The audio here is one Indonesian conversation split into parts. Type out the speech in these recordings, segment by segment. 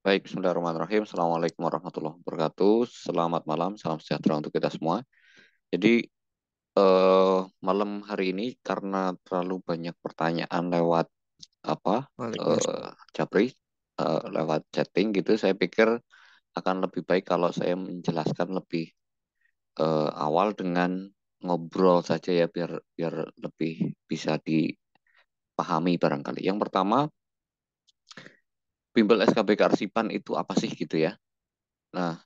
Baik, bismillahirrahmanirrahim. Assalamualaikum warahmatullahi wabarakatuh. Selamat malam, salam sejahtera untuk kita semua. Jadi, malam hari ini karena terlalu banyak pertanyaan lewat Waalaikumsalam. Japri, lewat chatting gitu, saya pikir akan lebih baik kalau saya menjelaskan lebih awal dengan ngobrol saja ya, biar biar lebih bisa dipahami barangkali. Yang pertama, bimbel SKB kearsipan itu apa sih gitu ya? Nah,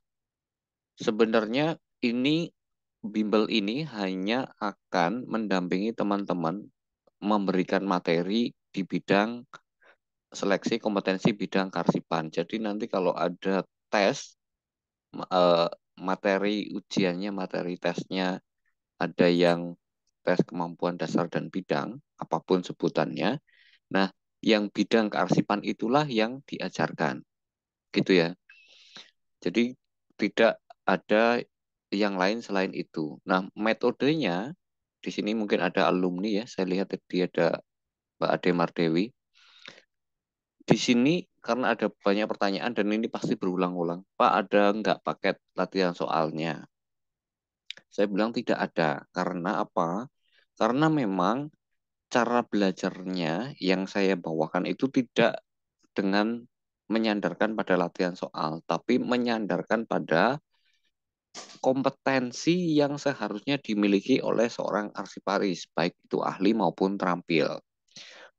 sebenarnya ini bimbel ini hanya akan mendampingi teman-teman memberikan materi di bidang seleksi kompetensi bidang karsipan. Jadi nanti kalau ada tes, eh, materi ujiannya, materi tesnya ada yang tes kemampuan dasar dan bidang, apapun sebutannya. Nah, yang bidang kearsipan itulah yang diajarkan, gitu ya. Jadi tidak ada yang lain selain itu. Nah, metodenya di sini mungkin ada alumni ya. Saya lihat tadi ada Mbak Ade Mardewi. Di sini karena ada banyak pertanyaan dan ini pasti berulang-ulang. Pak, ada nggak paket latihan soalnya? Saya bilang tidak ada. Karena apa? Karena memang cara belajarnya yang saya bawakan itu tidak dengan menyandarkan pada latihan soal, tapi menyandarkan pada kompetensi yang seharusnya dimiliki oleh seorang arsiparis, baik itu ahli maupun terampil.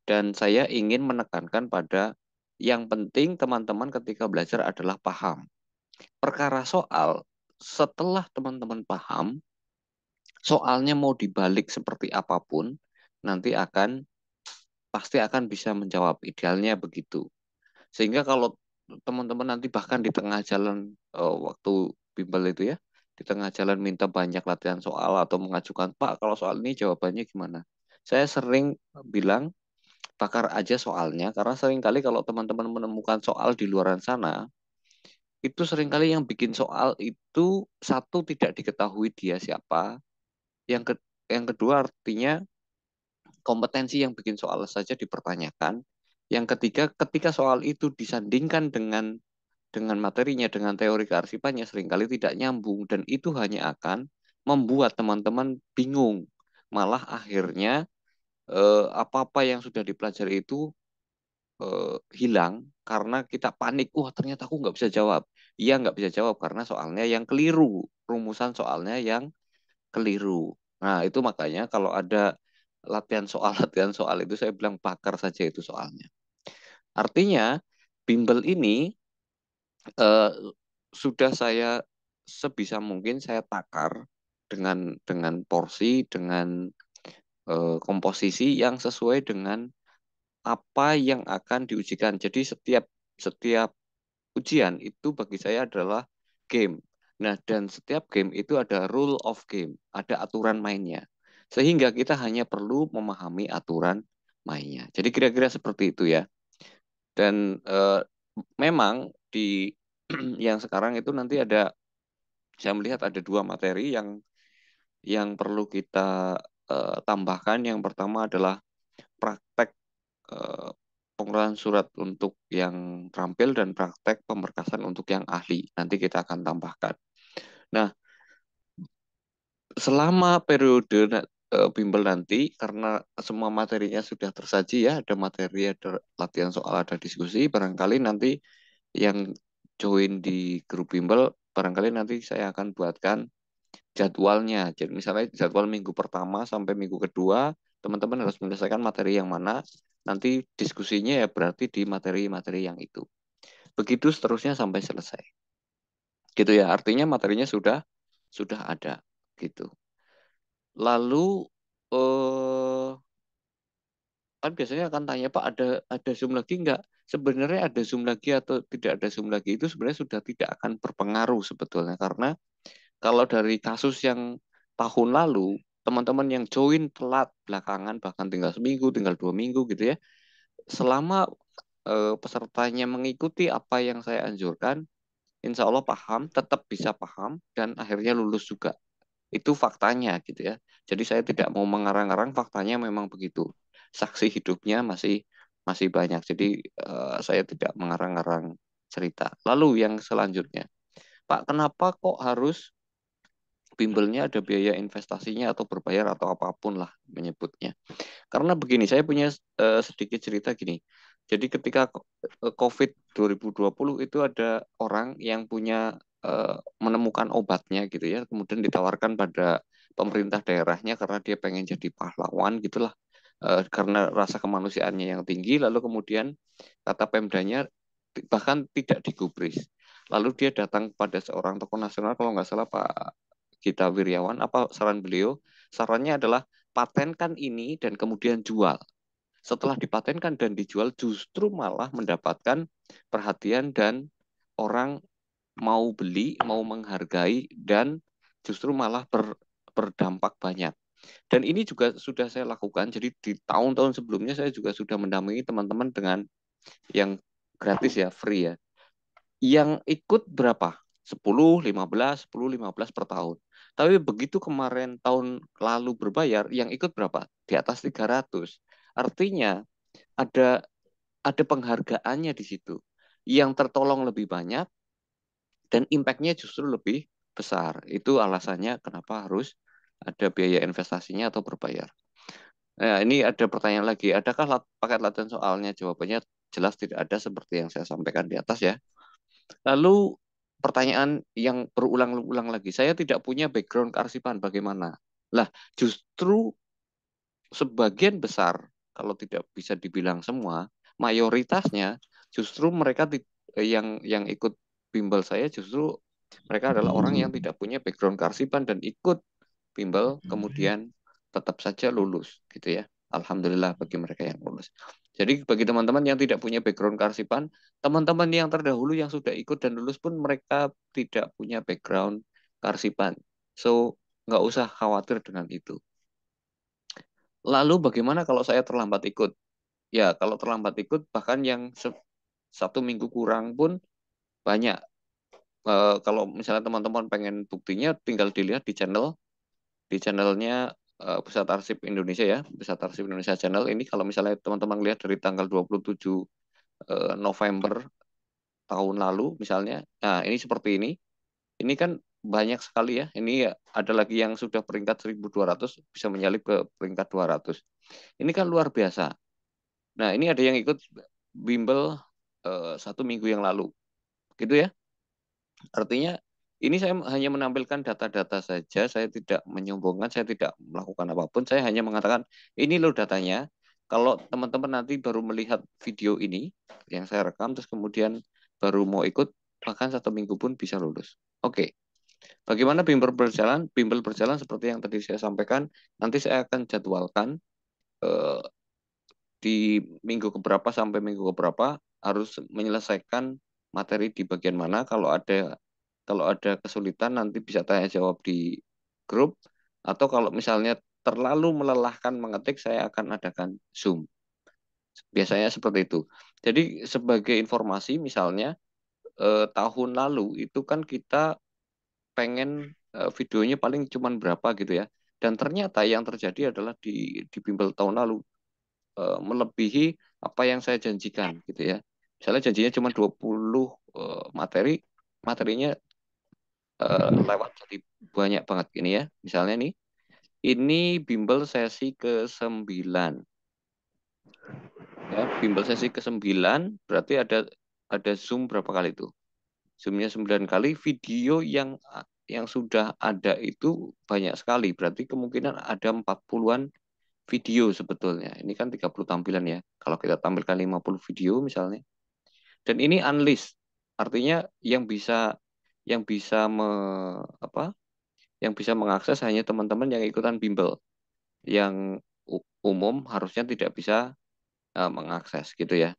Dan saya ingin menekankan pada yang penting teman-teman ketika belajar adalah paham. Perkara soal, setelah teman-teman paham, soalnya mau dibalik seperti apapun, nanti pasti akan bisa menjawab. Idealnya begitu. Sehingga kalau teman-teman nanti bahkan di tengah jalan waktu bimbel itu ya, di tengah jalan minta banyak latihan soal atau mengajukan, Pak, kalau soal ini jawabannya gimana? Saya sering bilang, bakar aja soalnya, karena seringkali kalau teman-teman menemukan soal di luaran sana, itu seringkali yang bikin soal itu satu tidak diketahui dia siapa, yang ke, yang kedua artinya kompetensi yang bikin soal saja dipertanyakan, yang ketiga ketika soal itu disandingkan dengan materinya, dengan teori kearsipannya seringkali tidak nyambung dan itu hanya akan membuat teman-teman bingung. Malah akhirnya apa-apa yang sudah dipelajari itu hilang karena kita panik. Wah, ternyata aku nggak bisa jawab. Iya, nggak bisa jawab karena soalnya yang keliru, rumusan soalnya yang keliru. Nah, itu makanya kalau ada latihan soal latihan soal itu saya bilang bakar saja itu soalnya. Artinya bimbel ini eh, sudah saya sebisa mungkin saya takar dengan porsi, dengan komposisi yang sesuai dengan apa yang akan diujikan. Jadi setiap setiap ujian itu bagi saya adalah game. Nah, dan setiap game itu ada rule of game, ada aturan mainnya. Sehingga kita hanya perlu memahami aturan mainnya. Jadi kira-kira seperti itu ya. Dan memang di yang sekarang itu nanti ada, saya melihat ada dua materi yang perlu kita tambahkan. Yang pertama adalah praktek eh, pengolahan surat untuk yang terampil dan praktek pemberkasan untuk yang ahli. Nanti kita akan tambahkan. Nah, selama periode bimbel nanti, karena semua materinya sudah tersaji ya, ada materi, ada latihan soal, ada diskusi, barangkali nanti yang join di grup bimbel, barangkali nanti saya akan buatkan jadwalnya. Jadi misalnya jadwal minggu pertama sampai minggu kedua, teman-teman harus menyelesaikan materi yang mana, nanti diskusinya ya berarti di materi-materi yang itu. Begitu seterusnya sampai selesai. Gitu ya, artinya materinya sudah ada gitu. Lalu eh kan biasanya akan tanya, Pak, ada Zoom lagi nggak? Sebenarnya ada Zoom lagi atau tidak ada Zoom lagi itu sebenarnya sudah tidak akan berpengaruh sebetulnya, karena kalau dari kasus yang tahun lalu, teman-teman yang join telat belakangan, bahkan tinggal seminggu, tinggal 2 minggu gitu ya, selama pesertanya mengikuti apa yang saya anjurkan, insya Allah paham, tetap bisa paham, dan akhirnya lulus juga. Itu faktanya gitu ya. Jadi saya tidak mau mengarang-arang, faktanya memang begitu. Saksi hidupnya masih masih banyak. Jadi saya tidak mengarang-arang cerita. Lalu yang selanjutnya, Pak, kenapa kok harus bimbelnya ada biaya investasinya atau berbayar atau apapun lah menyebutnya? Karena begini, saya punya sedikit cerita gini. Jadi ketika COVID 2020 itu ada orang yang punya menemukan obatnya gitu ya, kemudian ditawarkan pada pemerintah daerahnya karena dia pengen jadi pahlawan gitulah. Karena rasa kemanusiaannya yang tinggi, lalu kemudian kata Pemdanya bahkan tidak digubris. Lalu dia datang pada seorang tokoh nasional, kalau nggak salah Pak Gita Wirjawan, apa saran beliau? Sarannya adalah patenkan ini dan kemudian jual. Setelah dipatenkan dan dijual, justru malah mendapatkan perhatian dan orang mau beli, mau menghargai, dan justru malah berdampak banyak. Dan ini juga sudah saya lakukan. Jadi di tahun-tahun sebelumnya saya juga sudah mendampingi teman-teman dengan yang gratis ya, free ya. Yang ikut berapa? 10, 15, 10, 15 per tahun. Tapi begitu kemarin tahun lalu berbayar, yang ikut berapa? Di atas 300. Artinya ada penghargaannya di situ. Yang tertolong lebih banyak dan impact-nya justru lebih besar. Itu alasannya kenapa harus ada biaya investasinya atau berbayar. Nah, ini ada pertanyaan lagi. Adakah paket latihan soalnya? Jawabannya jelas tidak ada seperti yang saya sampaikan di atas ya. Lalu pertanyaan yang berulang-ulang lagi. Saya tidak punya background kearsipan, bagaimana? Lah, justru sebagian besar, kalau tidak bisa dibilang semua, mayoritasnya justru mereka yang ikut bimbel saya justru mereka adalah orang yang tidak punya background kearsipan dan ikut bimbel kemudian tetap saja lulus gitu ya. Alhamdulillah bagi mereka yang lulus. Jadi bagi teman-teman yang tidak punya background kearsipan, teman-teman yang terdahulu yang sudah ikut dan lulus pun mereka tidak punya background kearsipan. So, nggak usah khawatir dengan itu. Lalu bagaimana kalau saya terlambat ikut? Ya, kalau terlambat ikut bahkan yang 1 minggu kurang pun banyak. Kalau misalnya teman-teman pengen buktinya, tinggal dilihat di channelnya Pusat Arsip Indonesia ya, Pusat Arsip Indonesia Channel. Ini kalau misalnya teman-teman lihat dari tanggal 27 November tahun lalu misalnya, nah ini seperti ini. Ini kan banyak sekali ya. Ini ya, ada lagi yang sudah peringkat 1.200 bisa menyalip ke peringkat 200. Ini kan luar biasa. Nah, ini ada yang ikut bimbel 1 minggu yang lalu, gitu ya. Artinya ini saya hanya menampilkan data-data saja, saya tidak menyombongkan, saya tidak melakukan apapun, saya hanya mengatakan ini loh datanya. Kalau teman-teman nanti baru melihat video ini yang saya rekam, terus kemudian baru mau ikut, bahkan 1 minggu pun bisa lulus. Oke, bagaimana bimbel berjalan? Bimbel berjalan seperti yang tadi saya sampaikan. Nanti saya akan jadwalkan eh, di minggu keberapa sampai minggu keberapa harus menyelesaikan materi di bagian mana. Kalau ada kesulitan nanti bisa tanya jawab di grup, atau kalau misalnya terlalu melelahkan mengetik, saya akan adakan Zoom. Biasanya seperti itu. Jadi sebagai informasi misalnya tahun lalu itu kan kita pengen videonya paling cuman berapa gitu ya. Dan ternyata yang terjadi adalah di bimbel tahun lalu melebihi apa yang saya janjikan gitu ya. Misalnya janjinya cuma 20 materi, materinya lewat jadi banyak banget gini ya. Misalnya nih, ini bimbel sesi ke-9 ya, bimbel sesi ke-9 berarti ada Zoom berapa kali itu? Zoom-nya 9 kali, video yang sudah ada itu banyak sekali. Berarti kemungkinan ada 40-an video sebetulnya. Ini kan 30 tampilan ya. Kalau kita tampilkan 50 video misalnya. Dan ini unlist. Artinya yang bisa apa? Yang bisa mengakses hanya teman-teman yang ikutan bimbel. Yang umum harusnya tidak bisa mengakses gitu ya.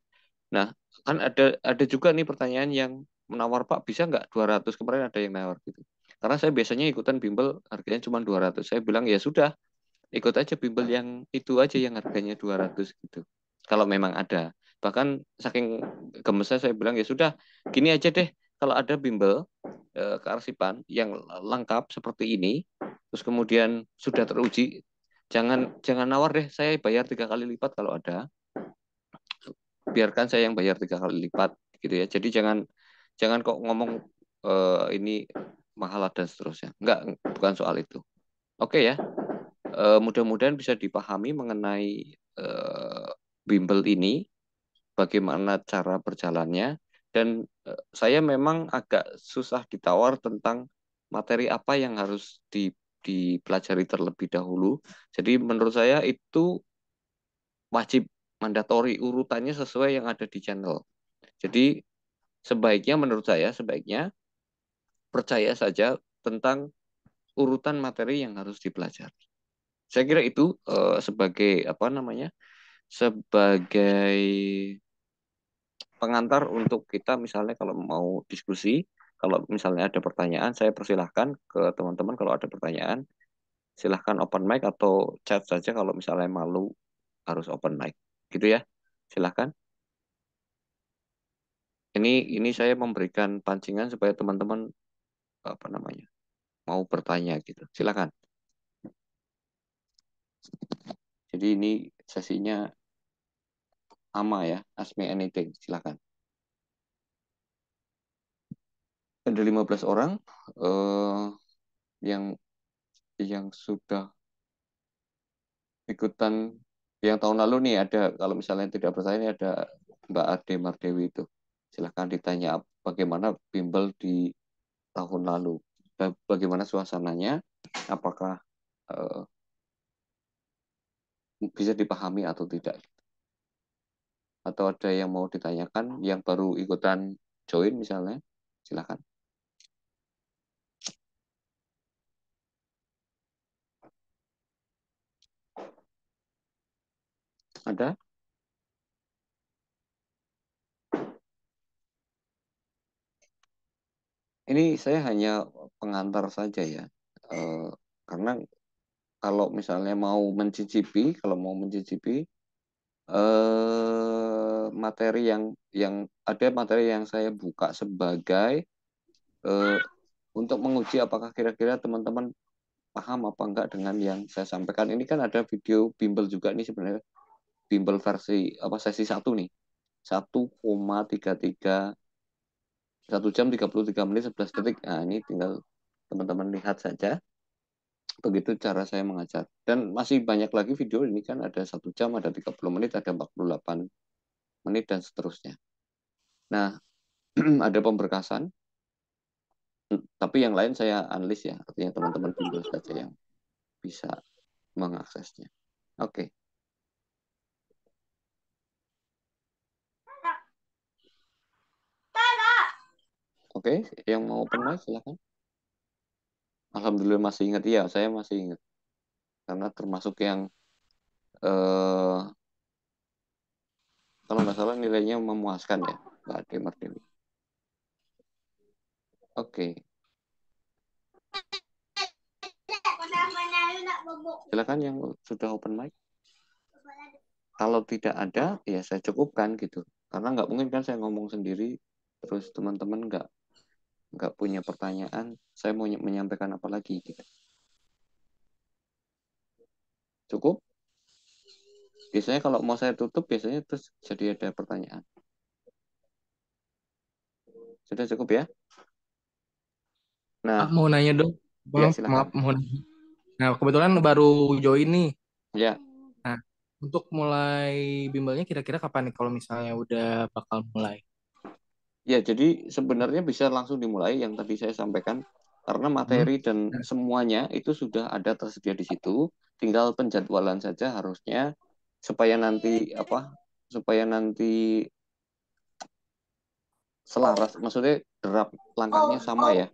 Nah, kan ada juga nih pertanyaan yang menawar, Pak, bisa nggak 200? Kemarin ada yang nawar gitu. Karena saya biasanya ikutan bimbel harganya cuma 200. Saya bilang ya sudah, ikut aja bimbel yang itu aja yang harganya 200 gitu. Kalau memang ada. Bahkan saking gemesnya saya bilang ya sudah, gini aja deh, kalau ada bimbel kearsipan yang lengkap seperti ini, terus kemudian sudah teruji, jangan jangan nawar deh, saya bayar 3 kali lipat kalau ada. Biarkan saya yang bayar 3 kali lipat. gitu ya. Jadi jangan kok ngomong ini mahal dan seterusnya. Enggak, bukan soal itu. Oke ya. Mudah-mudahan bisa dipahami mengenai bimbel ini, bagaimana cara berjalannya, dan saya memang agak susah ditawar tentang materi apa yang harus dipelajari terlebih dahulu. Jadi menurut saya itu wajib mandatori, urutannya sesuai yang ada di channel. Jadi sebaiknya menurut saya sebaiknya percaya saja tentang urutan materi yang harus dipelajari. Saya kira itu sebagai apa namanya? Sebagai pengantar untuk kita misalnya kalau mau diskusi, kalau misalnya ada pertanyaan, saya persilahkan ke teman-teman kalau ada pertanyaan, silahkan open mic atau chat saja kalau misalnya malu harus open mic. Gitu ya. Silahkan. Ini saya memberikan pancingan supaya teman-teman apa namanya mau bertanya gitu. Silahkan. Jadi ini sesinya ama ya, ask me anything. Silahkan. Ada 15 orang yang sudah ikutan yang tahun lalu nih ada, kalau misalnya tidak percaya ini ada Mbak Ade Mardewi itu. Silahkan ditanya bagaimana bimbel di tahun lalu. Bagaimana suasananya, apakah eh, bisa dipahami atau tidak. Atau ada yang mau ditanyakan yang baru ikutan join misalnya, silahkan. Ada? Ini saya hanya pengantar saja ya. Eh, karena kalau misalnya kalau mau mencicipi materi ada materi yang saya buka sebagai eh, untuk menguji apakah kira-kira teman-teman paham apa enggak dengan yang saya sampaikan. Ini kan ada video bimbel juga nih sebenarnya, bimbel versi apa sesi satu nih, 1,33 1 jam 33 menit 11 detik. Nah, ini tinggal teman-teman lihat saja. Begitu cara saya mengajar. Dan masih banyak lagi video ini kan ada 1 jam, ada 30 menit, ada 48 menit, dan seterusnya. Nah, ada pemberkasan, tapi yang lain saya unlist ya. Artinya teman-teman bimbel saja yang bisa mengaksesnya. Oke. Oke, yang mau open mic silakan. Alhamdulillah masih ingat ya, saya masih ingat. Karena termasuk yang eh, kalau nggak salah nilainya memuaskan ya, Mbak Ade Mardewi. Oke, silakan yang sudah open mic. Kalau tidak ada, ya saya cukupkan gitu. Karena nggak mungkin kan saya ngomong sendiri, terus teman-teman nggak punya pertanyaan, saya mau menyampaikan apa lagi gitu. Cukup? Biasanya kalau mau saya tutup, biasanya terus jadi ada pertanyaan. Sudah cukup ya? Ah, Nah, mau nanya dong, ya maaf, maaf silakan. mau nanya. Nah, kebetulan baru join nih. Ya, Nah, untuk mulai bimbelnya kira-kira kapan nih kalau misalnya udah bakal mulai? ya jadi sebenarnya bisa langsung dimulai yang tadi saya sampaikan karena Hmm? materi dan Nah, semuanya itu sudah ada tersedia di situ. Tinggal penjadwalan saja harusnya supaya nanti supaya nanti selaras, maksudnya derap langkahnya sama ya.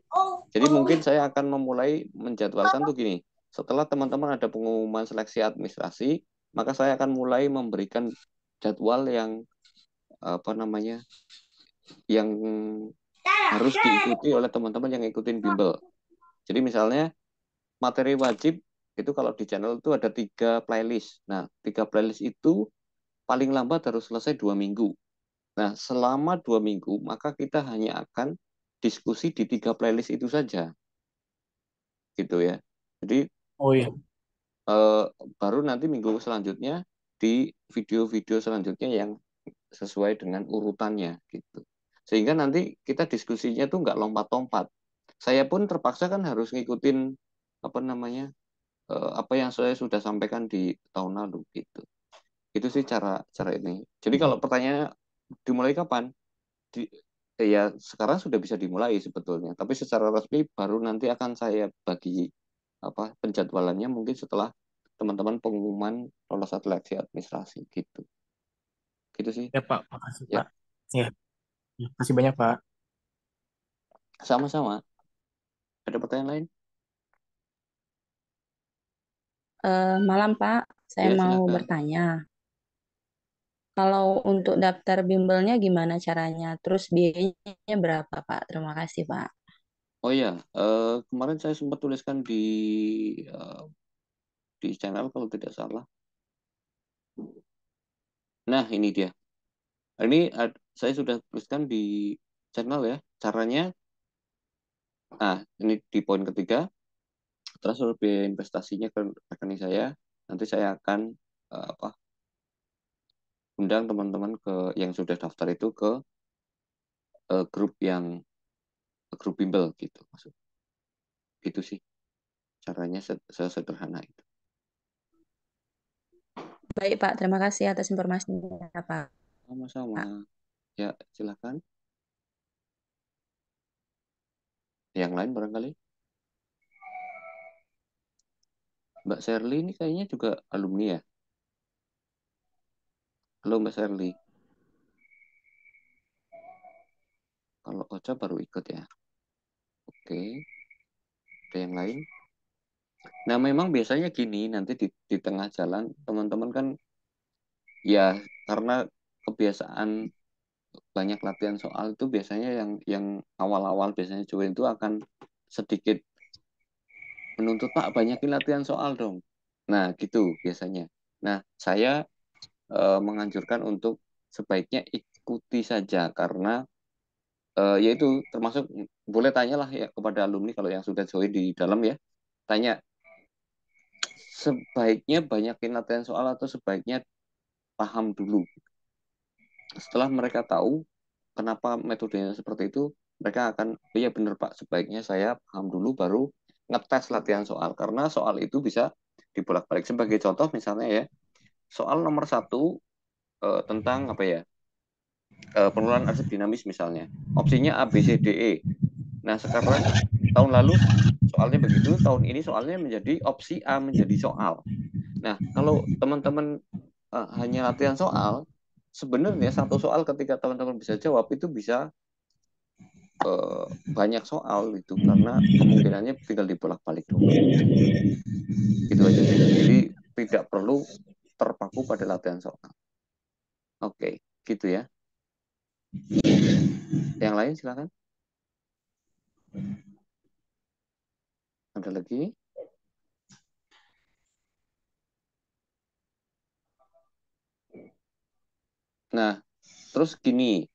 Jadi mungkin saya akan memulai menjadwalkan tuh gini. Setelah teman-teman ada pengumuman seleksi administrasi, maka saya akan mulai memberikan jadwal yang apa namanya, yang harus diikuti oleh teman-teman yang ikutin bimbel. Jadi misalnya materi wajib itu kalau di channel itu ada 3 playlist. Nah, 3 playlist itu paling lambat harus selesai 2 minggu. Nah, selama 2 minggu maka kita hanya akan diskusi di 3 playlist itu saja, gitu ya. Jadi oh iya. eh, baru nanti minggu selanjutnya di video-video selanjutnya yang sesuai dengan urutannya gitu. Sehingga nanti kita diskusinya tuh nggak lompat-lompat. Saya pun terpaksa kan harus ngikutin apa namanya apa yang saya sudah sampaikan di tahun lalu gitu. Itu sih cara cara ini. Jadi kalau pertanyaannya dimulai kapan? Di, ya sekarang sudah bisa dimulai sebetulnya. Tapi secara resmi baru nanti akan saya bagi apa penjadwalannya mungkin setelah teman-teman pengumuman lolos seleksi administrasi gitu. Gitu sih. Ya Pak, makasih Ya, Pak. Ya, ya, makasih banyak Pak. sama-sama. Ada pertanyaan lain? Malam Pak, saya Ya, mau silakan. bertanya. Kalau untuk daftar bimbelnya gimana caranya? Terus biayanya berapa Pak? Terima kasih Pak. Oh ya, kemarin saya sempat tuliskan eh, di channel kalau tidak salah. Nah, ini dia. Saya sudah tuliskan di channel ya. Caranya, nah ini di poin ketiga, transfer biaya investasinya ke rekening saya. Nanti saya akan apa undang teman-teman ke yang sudah daftar itu ke grup yang grup bimbel gitu. Maksud gitu sih caranya sederhana itu. Baik Pak, terima kasih atas informasinya Pak. Sama-sama. Ya, silakan. Yang lain barangkali. Mbak Sherly ini kayaknya juga alumni ya. Halo Mbak Sherly. Kalau Ocha baru ikut ya. Oke. Ada yang lain? Nah, memang biasanya gini, nanti di tengah jalan, teman-teman kan, ya, karena kebiasaan banyak latihan soal itu biasanya yang awal-awal biasanya join itu akan sedikit menuntut, Pak, banyakin latihan soal dong. Nah, gitu biasanya. Nah, saya menganjurkan untuk sebaiknya ikuti saja, karena yaitu termasuk boleh tanyalah ya kepada alumni kalau yang sudah join di dalam ya, tanya sebaiknya banyakin latihan soal atau sebaiknya paham dulu. Setelah mereka tahu kenapa metodenya seperti itu, mereka akan, oh iya benar Pak, sebaiknya saya paham dulu baru ngetes latihan soal. Karena soal itu bisa dibolak-balik. Sebagai contoh misalnya ya, soal nomor satu tentang apa ya, pengelolaan arsip dinamis misalnya. Opsinya A, B, C, D, E. Nah sekarang tahun lalu soalnya begitu, tahun ini soalnya menjadi opsi A menjadi soal. Nah kalau teman-teman hanya latihan soal, sebenarnya satu soal ketika teman-teman bisa jawab itu bisa banyak soal itu karena kemungkinannya tinggal dibolak-balik doang. Gitu aja sih. Jadi tidak perlu terpaku pada latihan soal. Oke, gitu ya. Yang lain silakan. Ada lagi? Nah, terus gini,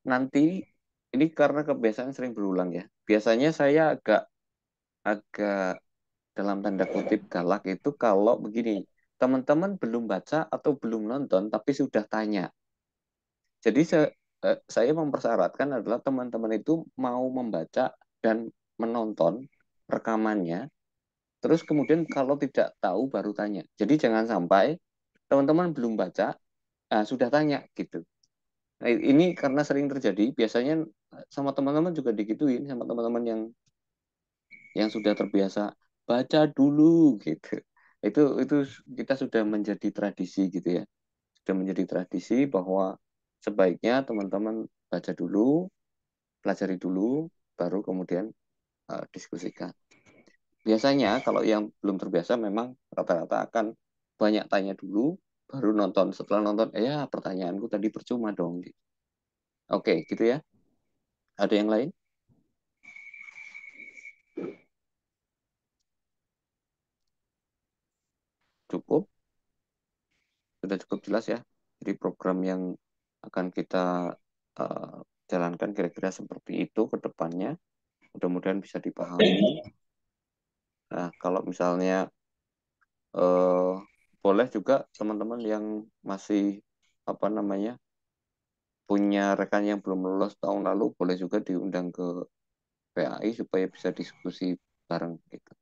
nanti ini karena kebiasaan sering berulang ya. Biasanya saya agak agak dalam tanda kutip galak itu kalau begini, teman-teman belum baca atau belum nonton tapi sudah tanya. Jadi saya mempersyaratkan adalah teman-teman itu mau membaca dan menonton rekamannya, terus kemudian kalau tidak tahu baru tanya. Jadi jangan sampai teman-teman belum baca, sudah tanya gitu. Nah, ini karena sering terjadi, biasanya sama teman-teman juga digituin sama teman-teman yang sudah terbiasa baca dulu gitu. Itu kita sudah menjadi tradisi gitu ya. Sudah menjadi tradisi bahwa sebaiknya teman-teman baca dulu, pelajari dulu, baru kemudian diskusikan. Biasanya kalau yang belum terbiasa memang rata-rata akan banyak tanya dulu, baru nonton. Setelah nonton, ya pertanyaanku tadi percuma dong. Oke, gitu ya. Ada yang lain? Cukup? Sudah cukup jelas ya. Jadi program yang akan kita uh, jalankan kira-kira seperti itu ke depannya. Mudah-mudahan bisa dipahami. Nah, kalau misalnya boleh juga teman-teman yang masih apa namanya punya rekan yang belum lulus tahun lalu, boleh juga diundang ke PAI supaya bisa diskusi bareng gitu.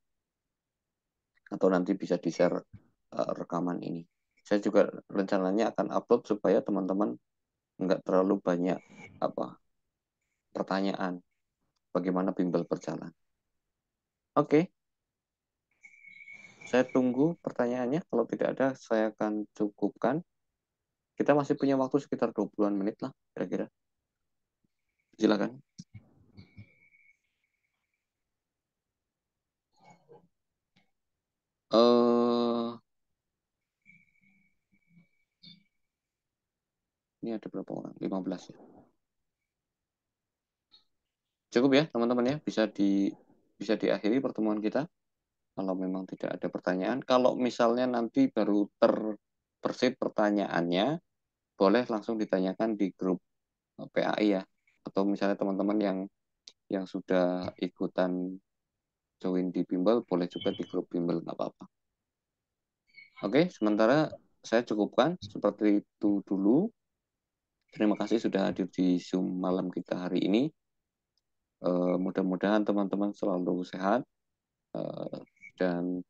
Atau nanti bisa di-share rekaman ini. Saya juga rencananya akan upload supaya teman-teman nggak terlalu banyak pertanyaan bagaimana bimbel berjalan. Oke, saya tunggu pertanyaannya. Kalau tidak ada, saya akan cukupkan. Kita masih punya waktu sekitar 20-an menit lah, kira-kira. Silakan. Ini ada berapa orang? 15 ya. Cukup ya, teman-teman ya. Bisa diakhiri pertemuan kita. Kalau memang tidak ada pertanyaan. Kalau misalnya nanti baru terbersih pertanyaannya, boleh langsung ditanyakan di grup PAI ya. Atau misalnya teman-teman yang sudah ikutan join di bimbel, boleh juga di grup bimbel, nggak apa-apa. Oke, sementara saya cukupkan seperti itu dulu. Terima kasih sudah hadir di Zoom malam kita hari ini. Mudah-mudahan teman-teman selalu sehat dan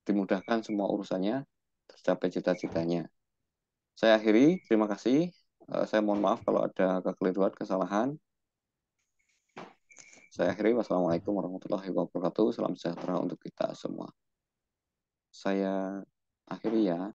dimudahkan semua urusannya, tercapai cita-citanya. Saya akhiri, terima kasih. Saya mohon maaf kalau ada kekeliruan, kesalahan. Saya akhiri, wassalamualaikum warahmatullahi wabarakatuh. Salam sejahtera untuk kita semua. Saya akhiri ya.